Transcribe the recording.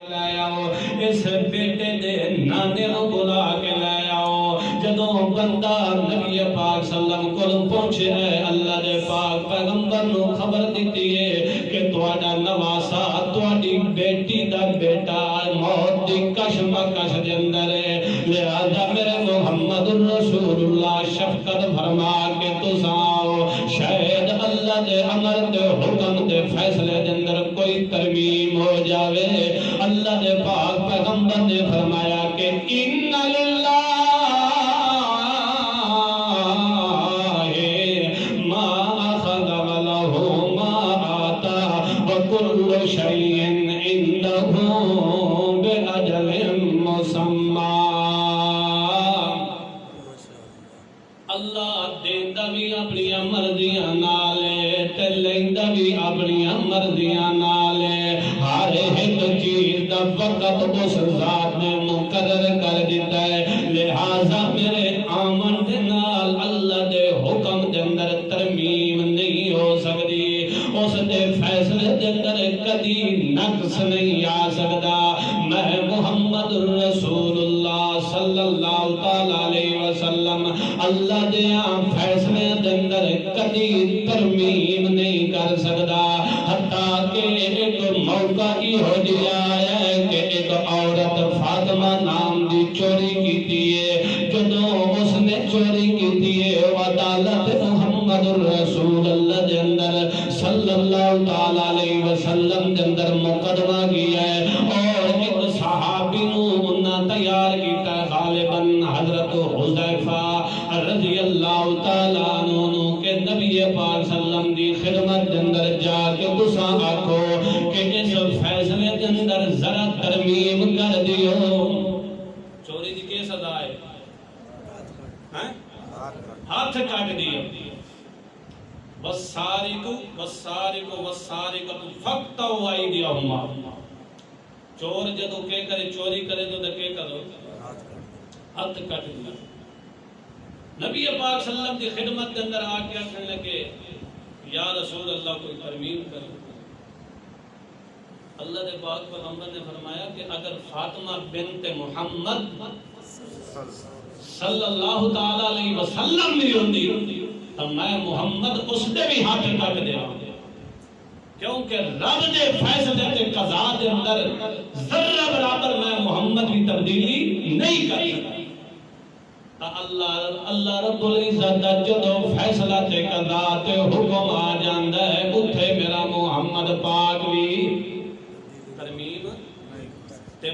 لے آؤ اس بیٹے دے نانے نو بلا کے لے آؤ جدوں بندہ نبی پاک صلی اللہ علیہ وسلم کول پہنچے اللہ دے پاک پیغمبر نو خبر دیتی ہے کہ تہاڈا نواسا تہاڈی بیٹی دا بیٹا موت دی کشمکش دے اندر ہے لہذا میرے محمد رسول اللہ شفقت فرما کے تساں آؤ شاید اللہ دے امر دے حکم دے فیصلے دے اندر کوئی ترمیم ہو جاوے اللہ دے پاک پیغمبر نے فرمایا کہ ان للہ ما اخذ ولہ ما آتا وکل شیء عنده بأجل مسمى اللہ دیندا بھی اپنی مرضیاں نال تے لیندا بھی اپنی مرضیاں نال ہر ایک چیز دا وقت اس ذات نے مقرر کر دیتا ہے لہذا میرے آمن دے نال اللہ دے حکم دے اندر ترمیم نہیں ہو سکتی اس دے فیصلے دے اندر کدی نقص نہیں آ سکتا میں محمد رسول اللہ صلی اللہ تعالی علیہ وسلم اللہ دے فیصلے دے اندر کدی ترمیم نہیں کر سکتا حتیٰ کہ ایک موقع ہی ہو جیا ہے کہ ایک عورت فاطمہ نام دی چوری کیتی ہے جدوں اس نے چوری کیتی ہے عدالت محمد رسول اللہ دے اندر صلی اللہ تعالی علیہ وسلم دے اندر مقدمہ کیا ہے اور ایک صحابی نو انہاں تیار کیتا ہے غالباً حضرت حذیفہ رضی اللہ تعالیٰ عنہ کہ نبی پاک صلی اللہ علیہ وسلم دی خدمت دے اندر جا کے تساں آکھو کہ اس فیصلے دے اندر ذرا ترمیم کر دیو چوری دی کی سزا ہے ہاتھ کاٹ دیو والسارق فاقطعوا ایدیہما چور جدو کہ کرے چوری کرے تو کہ کرو ہاتھ کاٹ دیو نبی پاک صلی اللہ علیہ وسلم کی خدمت کے اندر آ کے کہنے لگے یا رسول اللہ کوئی ترمیم کرو اللہ دے پاک پیغمبر نے فرمایا کہ اگر فاطمہ بنت محمد صلی اللہ تعالی علیہ وسلم بھی ہوندی تو میں محمد اس دے بھی ہاتھ کاٹ دے کیونکہ رب دے فیصلے تے قضا دے اندر ذرہ برابر میں محمد کی تبدیلی نہیں کر سکتا اللہ رب العزت جدو فیصلہ تے قضا تے حکم آ جاندا ہے اتھے میرا محمد پاک بھی ترمیم تے